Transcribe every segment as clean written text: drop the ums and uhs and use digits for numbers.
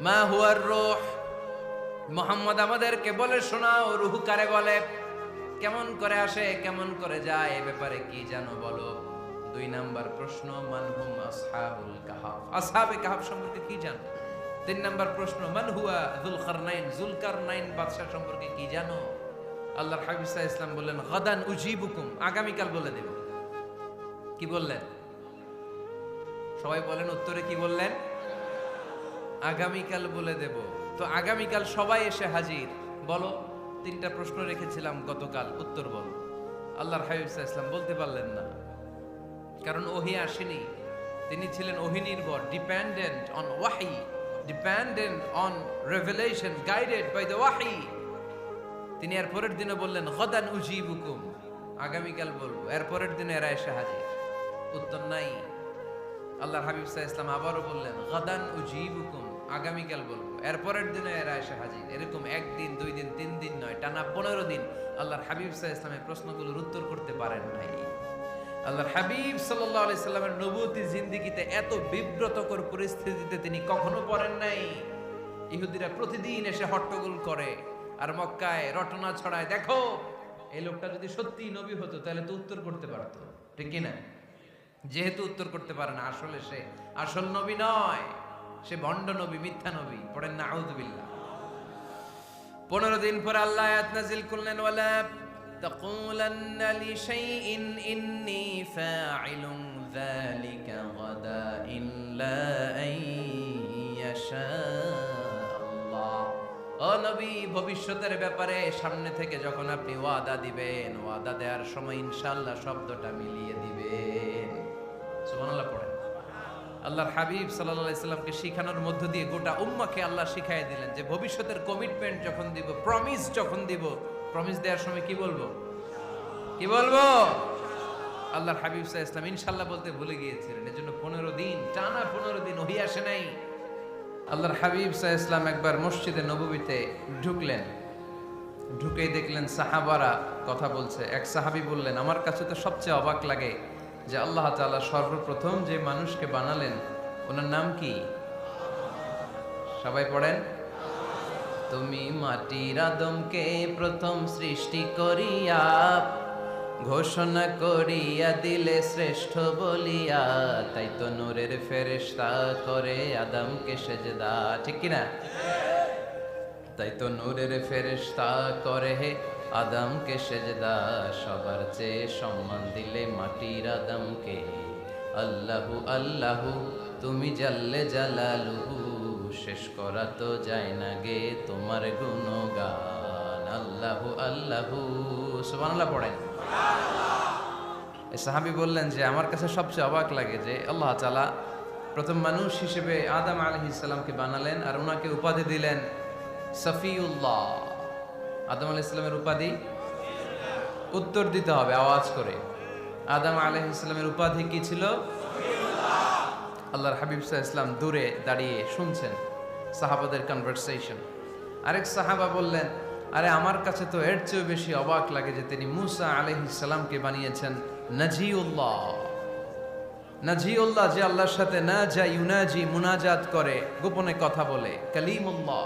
মা হুয়ার রূহ, মুহাম্মদ আমাদেরকে বলে শোনাও রূহ কারে বলে, কেমন করে আসে, কেমন করে যায়, এ ব্যাপারে কি জানো বলো। 2 নাম্বার প্রশ্ন, মান হুম আসহাবুল কাহাফ, আসহাবে কাহাফ সম্পর্কে কি জানো। 3 নাম্বার প্রশ্ন, মান হুয়া যুলকারনাইন, যুলকারনাইন বাদশা সম্পর্কে কি জানো। আল্লাহর হাবিব সাল্লাল্লাহু আলাইহি ওয়াসাল্লাম বললেন গাদান উজিবুকুম, আগামীকাল বলে দেব। কি বললেন? সবাই বলেন উত্তরে কি বললেন? আগামীকাল বলে দেব। তো আগামীকাল সবাই এসে হাজির। বলো, 3টা প্রশ্ন রেখেছিলাম গতকাল, উত্তর বলো। আল্লাহর হাবিব সাল্লাল্লাহু আলাইহি ওয়াসাল্লাম বলতে পারলেন না, কারণ ওহী আসেনি। তিনি ছিলেন ওহী নির্ভর, ডিপেন্ডেন্ট অন ওয়াহি, dependent on revelation, guided by the ওয়াহি। তিনি এর পরের দিনে বললেন গাদান উজিবুকুম, আগামীকাল বলবো। এর পরের দিনে এরা এসে হাজির, উত্তর নাই। আল্লাহর হাবিব সাল্লাল্লাহু আলাইহি ওয়াসাল্লাম আবারও বললেন গাদান উজিবুকুম, আগামীকাল বলবো। এর পরের দিনে এরা এসে হাজির। এরকম 1 দিন 2 দিন 3 দিন নয়, টানা 15 দিন আল্লাহর হাবিব সাল্লাল্লাহু আলাইহি ওয়াসাল্লামের প্রশ্নগুলোর উত্তর করতে পারেন নাই। আল্লাহর হাবিব সাল্লাল্লাহু আলাইহি সাল্লামের নবুয়তি জিন্দেগিতে এত বিব্রতকর পরিস্থিতিতে তিনি কখনো পড়েন নাই। ইহুদিরা প্রতিদিন এসে হট্টগোল করে আর মক্কায় রটনা ছড়ায়, দেখো এই লোকটা যদি সত্যি নবী হতো তাহলে তো উত্তর করতে পারতো, ঠিক কি না? যেহেতু উত্তর করতে পারে না, আসলে সে আসল নবী নয়, সে ভণ্ড নবী, মিথ্যা নবী। পড়েন না আউযুবিল্লাহ। 15 দিন পর আল্লাহ আয়াত নাযিল করলেন, ওয়ালা তাকুলান্না লিশাইইন ইন্নী ফাইলুন যালিকা গাদা ইল্লা আইয়াশা আল্লাহ। ও নবী, ভবিষ্যতের ব্যাপারে সামনে থেকে যখন আপনি ওয়াদা দিবেন, ওয়াদা দেওয়ার সময় ইনশাআল্লাহ শব্দটা মিলিয়ে দিবেন। সুবহানাল্লাহ পড়েন। আল্লাহর হাবিব সাল্লাল্লাহু আলাইহি সাল্লামকে শিখানোর মধ্য দিয়ে গোটা উম্মাহকে আল্লাহ শিখাইয়ে দিলেন যে ভবিষ্যতের কমিটমেন্ট যখন দিব, প্রমিস যখন দিব, প্রমিস দেওয়ার সময় কি বলবো? কি বলবো? আল্লাহর হাবিব সাল্লাল্লাহু আলাইহি সাল্লাম ইনশাআল্লাহ বলতে ভুলে গিয়েছিলেন। এজন্য 15 দিন, টানা 15 দিন ওহী আসে নাই। আল্লাহর হাবিব সাল্লাল্লাহু আলাইহি সাল্লাম একবার মসজিদে নববীতে ঢুকলেন, ঢুকেই দেখলেন সাহাবারা কথা বলছে। এক সাহাবী বললেন, আমার কাছে তো সবচেয়ে অবাক লাগে যে আল্লাহ তাআলা সর্বপ্রথম যে মানুষকে বানালেন ওনার নাম কি? সবাই পড়েন, তুমি মাটির আদমকে প্রথম সৃষ্টি করিয়া ঘোষণা করিয়া দিলে শ্রেষ্ঠ বলিয়া, তাই তো নূরের ফেরেশতা করে আদমকে সেজদা, ঠিক কি না? তাই তো নূরের ফেরেশতা করে আদমকে সেজদা, সবার চেয়ে সম্মান দিলে মাটির আদমকে। আল্লাহু আল্লাহু তুমি জাল্লে জালালুহু, শেষ করা তো যায় না গে তোমার গুণগান। আল্লাহু আল্লাহু, সুবহানাল্লাহ পড়েন। এই সাহাবী বললেন যে আমার কাছে সবচেয়ে অবাক লাগে যে আল্লাহ তাআলা প্রথম মানুষ হিসেবে আদম আলাইহিস সালামকে বানালেন আর ওনাকে উপাধি দিলেন সফিউল্লাহ। আদম আলাইহিস সালামের উপাধি উত্তর দিতে হবে আওয়াজ করে। আদম আলাইহিস সালামের উপাধি কি ছিল? আল্লাহর হাবিব সাল্লাল্লাহু আলাইহি ওয়াসাল্লাম দূরে দাঁড়িয়ে শুনছেন সাহাবাদের কনভারসেশন। আরেক সাহাবা বললেন, আরে আমার কাছে তো এর চেয়েও বেশি অবাক লাগে যে তিনি মুসা আলাইহিস সালামকে বানিয়েছেন নাজিউল্লাহ। নাজিউল্লাহ, যে আল্লাহর সাথে না যা ইউনাজি মুনাজাত করে, গোপনে কথা বলে, কালিমুল্লাহ।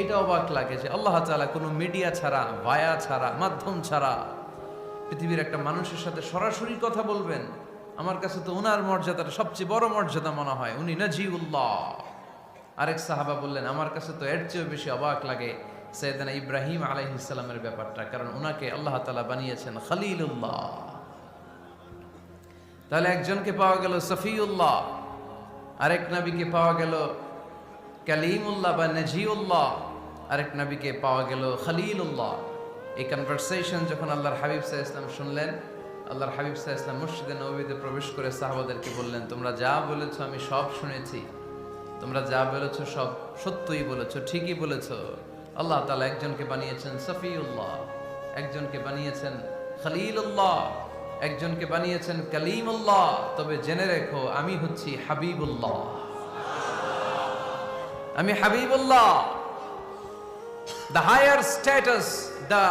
এটা অবাক লাগে যে আল্লাহ তাআলা কোনো মিডিয়া ছাড়া, ভায়া ছাড়া, মাধ্যম ছাড়া পৃথিবীর একটা মানুষের সাথে সরাসরি কথা বলবেন। আমার কাছে তো ওনার মর্যাদাটা সবচেয়ে বড় মর্যাদা মনে হয়, উনি নাজিউল্লাহ। আরেক সাহাবা বললেন, আমার কাছে তো এর চেয়েও বেশি অবাক লাগে সাইয়েদনা ইব্রাহিম আলাইহিস সালামের ব্যাপারটা, কারণ ওনাকে আল্লাহ তাআলা বানিয়েছেন খলিলুল্লাহ। তাহলে একজনকে পাওয়া গেল সফিউল্লাহ, আরেক নবীকে পাওয়া গেল কালিমুল্লাহ বা নাজিউল্লাহ, আরেক নবীকে পাওয়া গেল খলিলুল্লাহ। এই কনভারসেশন যখন আল্লাহর হাবিব সাল্লাল্লাহু আলাইহি ওয়াসাল্লাম শুনলেন, আল্লাহর হাবিব সাল্লাল্লাহু আলাইহি ওয়াসাল্লাম মসজিদে নববীতে প্রবেশ করে সাহাবাদেরকে বললেন, তোমরা যা বলেছো আমি সব শুনেছি, তোমরা যা বলেছো সব সত্যই বলেছো, ঠিকই বলেছো। আল্লাহ তাআলা একজনকে বানিয়েছেন সফিউল্লাহ, একজনকে বানিয়েছেন খলিলুল্লাহ, একজনকে বানিয়েছেন কালিমুল্লাহ। তবে জেনে রেখো আমি হচ্ছি হাবিবুল্লাহ, আমি Habibullah. The higher status, the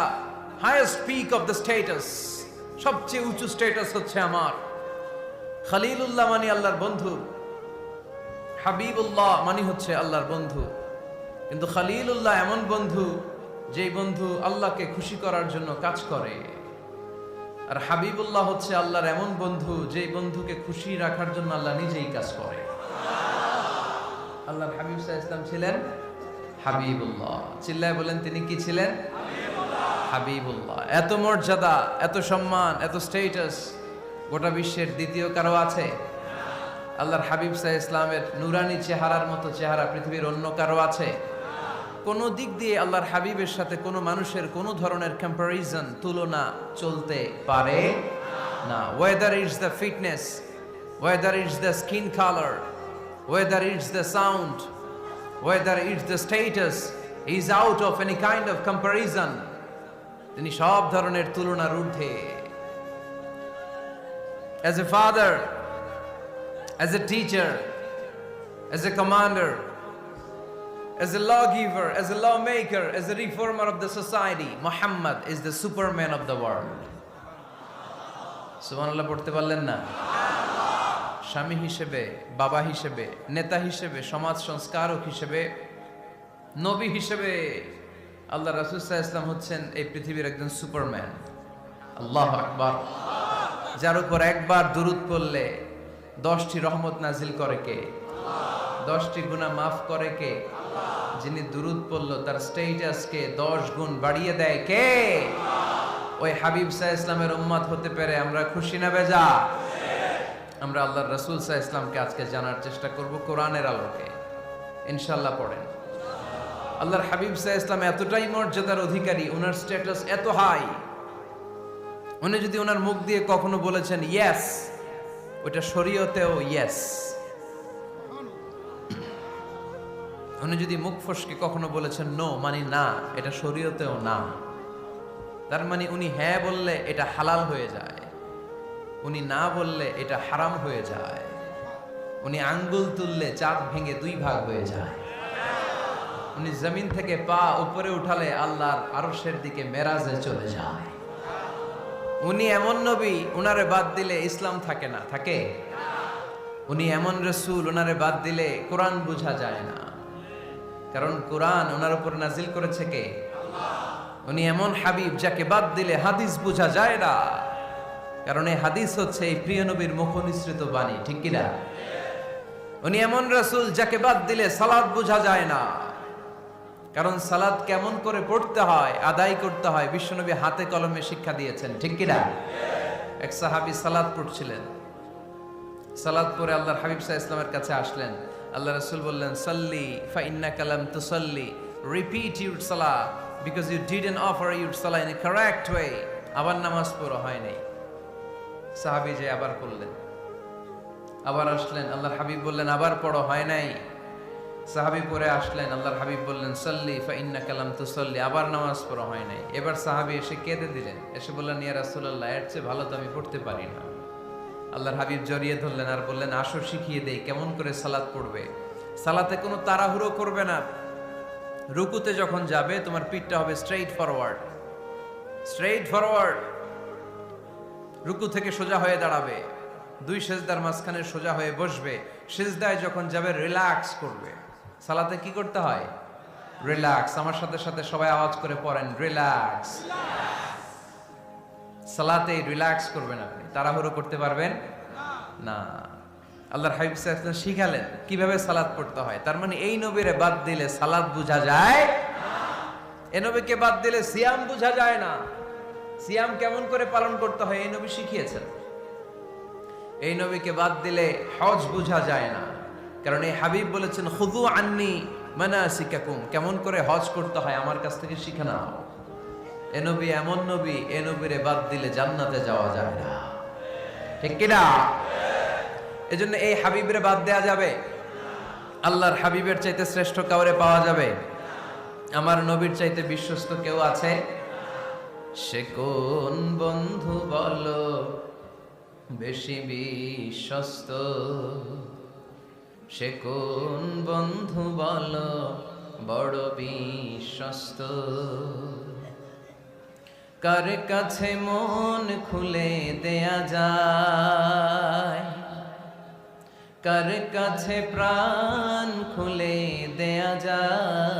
highest peak of the status, সবচেয়ে উঁচু স্ট্যাটাস হচ্ছে আমার। খলিলুল্লাহ মানে আল্লাহর বন্ধু, হাবিবুল্লাহ মানে হচ্ছে আল্লাহর বন্ধু, কিন্তু খলিলুল্লাহ এমন বন্ধু যেই বন্ধু আল্লাহকে খুশি করার জন্য কাজ করে। আর হাবিবুল্লাহ হচ্ছে আল্লাহর এমন বন্ধু যেই বন্ধুকে খুশি রাখার জন্য আল্লাহ নিজেই কাজ করে। আল্লাহর হাবিব সাল্লাল্লাহু আলাইহি ওয়াসাল্লাম ছিলেন হাবিবুল্লাহ। চিল্লায় বলেন তিনি কি ছিলেন? হাবিবুল্লাহ। এত মর্যাদা, এত সম্মান, এত স্ট্যাটাস গোটা বিশ্বের দ্বিতীয় কারো আছে? আল্লাহর হাবিব সাল্লাল্লাহু আলাইহি ওয়াসাল্লামের নুরানি চেহারার মতো চেহারা পৃথিবীর অন্য কারো আছে? কোন দিক দিয়ে আল্লাহর হাবিবের সাথে কোনো মানুষের কোনো ধরনের কম্প্যারিজন, তুলনা চলতে পারে না। Whether it's the fitness, whether it's the skin colour, whether it's the sound, whether it's the status, is out of any kind of comparison. তিনি সব ধরনের তুলনার ঊর্ধ্বে। As a father, as a teacher, as a commander, as a lawgiver, as a lawmaker, as a reformer of the society, Muhammad is the superman of the world. সুবহানাল্লাহ পড়তে পারলেন না? স্বামী হিসেবে, বাবা হিসেবে, নেতা হিসেবে, সমাজ সংস্কারক হিসেবে, নবী হিসেবে আল্লাহ রাসূল সাল্লাল্লাহু আলাইহি ওয়াসাল্লাম হচ্ছেন এই পৃথিবীর একজন সুপারম্যান। আল্লাহু আকবার। যার উপর একবার দুরূদ পড়লে 10টি রহমত নাজিল করে কে? 10টি গুনাহ মাফ করে কে? যিনি দুরূদ পড়ল তার স্ট্যাটাসকে 10 গুণ বাড়িয়ে দেয় কে? ওই হাবিব সাল্লাল্লাহু আলাইহি ওয়াসাল্লামের উম্মত হতে পেরে আমরা খুশি না বেজা? আমরা আল্লাহর রাসূল সাল্লাল্লাহু আলাইহি ওয়াসাল্লামকে আজকে জানার চেষ্টা করব কোরআনের আলোকে। ইনশাআল্লাহ পড়েন। আল্লাহর হাবিব সাল্লাল্লাহু আলাইহি ওয়াসাল্লাম এতটাই মর্যাদার অধিকারী, ওনার স্ট্যাটাস এত হাই, উনি যদি ওনার মুখ দিয়ে কখনো বলেছেন ইয়েস, ওটা শরীয়তেও ইয়েস। উনি যদি মুখ ফসকে কখনো বলেছেন নো, মানে না, এটা শরীয়তেও না। তার মানে উনি হ্যাঁ বললে এটা হালাল হয়ে যায়, উনি না বললে এটা হারাম হয়ে যায়। উনি আঙ্গুল তুললে চাঁদ ভেঙে 2 ভাগ হয়ে যায়। উনি জমিন থেকে পা উপরে উঠালে আল্লাহর আরশের দিকে মেরাজে চলে যায়। উনি এমন নবী, উনারে বাদ দিলে ইসলাম থাকে না, থাকে? উনি এমন রাসূল, উনারে বাদ দিলে কোরআন বোঝা যায় না, কারণ কোরআন ওনার উপর নাজিল করেছে কে? আল্লাহ। উনি এমন হাবিব যাকে বাদ দিলে হাদিস বোঝা যায় না, কারণ এই হাদিস হচ্ছে এই প্রিয় নবীর মুখনিসৃত বাণী, ঠিক কি না? উনি এমন রাসূল যাকে বাদ দিলে সালাত বোঝা যায় না, কারণ সালাত কেমন করে পড়তে হয়, আদায় করতে হয় বিশ্বনবী হাতে কলমে শিক্ষা দিয়েছেন, ঠিক কি না? এক সাহাবী সালাত পড়ছিলেন, সালাত পড়ে আল্লাহর হাবিব সাল্লাল্লাহু আলাইহি ওয়াসাল্লামের কাছে আসলেন। আল্লাহ রাসূল বললেন সাল্লি ফা ইন্নাকা লাম তুসাল্লি, রিপিট ইউর সালাহ because you didn't offer your সালাহ ইন এ কারেক্ট ওয়ে। আবার নামাজ পড়া হয় নাই। সাহাবী যে আবার পড়লেন, আবার আসলেন, আল্লাহর হাবিব বললেন আবার পড়ো, হয় নাই। সাহাবী পড়ে আসলেন, আল্লাহর হাবিব বললেন সাল্লি ফা ইন্নাকা লাম তুসাল্লি, আবার নামাজ পড়া হয় নাই। এবার সাহাবী এসে কেঁদে দিলেন, এসে বললেন ইয়া রাসূলুল্লাহ, এর চেয়ে ভালো তো আমি পড়তে পারি না। আল্লাহর হাবিব জড়িয়ে ধরলেন আর বললেন আসো শিখিয়ে দেই কেমন করে সালাত পড়বে। সালাতে কোনো তাড়াহুড়ো করবে না। রুকুতে যখন যাবে তোমার পিঠটা হবে স্ট্রেইট ফরওয়ার্ড, স্ট্রেইট ফরওয়ার্ড। রুকু থেকে সোজা হয়ে দাঁড়াবে, 2 সেজদার মাঝখানে সোজা হয়ে বসবে। সেজদায় যখন যাবে রিল্যাক্স করবে। সালাতে কি করতে হয়? রিল্যাক্স। আমার সাথে সাথে সবাই আওয়াজ করে পড়েন রিল্যাক্স। সালাতে রিল্যাক্স করবেন, আপনি তাড়াহুড়ো করতে পারবেন না। আল্লাহর হাবিব সাল্লাল্লাহু আলাইহি ওয়াসাল্লাম শিখালেন কিভাবে সালাত পড়তে হয়। তার মানে এই নবীরে বাদ দিলে সালাত বোঝা যায় না, এই নবীকে বাদ দিলে সিয়াম বোঝা যায় না। সিয়াম কেমন করে পালন করতে হয় এই নবী শিখিয়েছেন। এই নবীকে বাদ দিলে হজ বোঝা যায় না, কারণ এই হাবিব বলেছেন খুযু আন্নী মানাসিকাকুম, কেমন করে হজ করতে হয় আমার কাছ থেকে শিখে নাও। এ নবী এমন নবী, এ নবীরে বাদ দিলে জান্নাতে যাওয়া যায় না, ঠিক কি না? এজন্য এই হাবিবরে বাদ দেয়া যাবে? আল্লাহর হাবিবের চাইতে শ্রেষ্ঠ কাউরে পাওয়া যাবে? আমার নবীর চাইতে বিশ্বস্ত কেউ আছে? সে কোন বন্ধু বলো বেশি বিশ্বস্ত, সে কোন বন্ধু বলো বড় বিশ্বস্ত, কার কাছে মন খুলে দেয়া যায়, কার কাছে প্রাণ খুলে দেয়া যায়।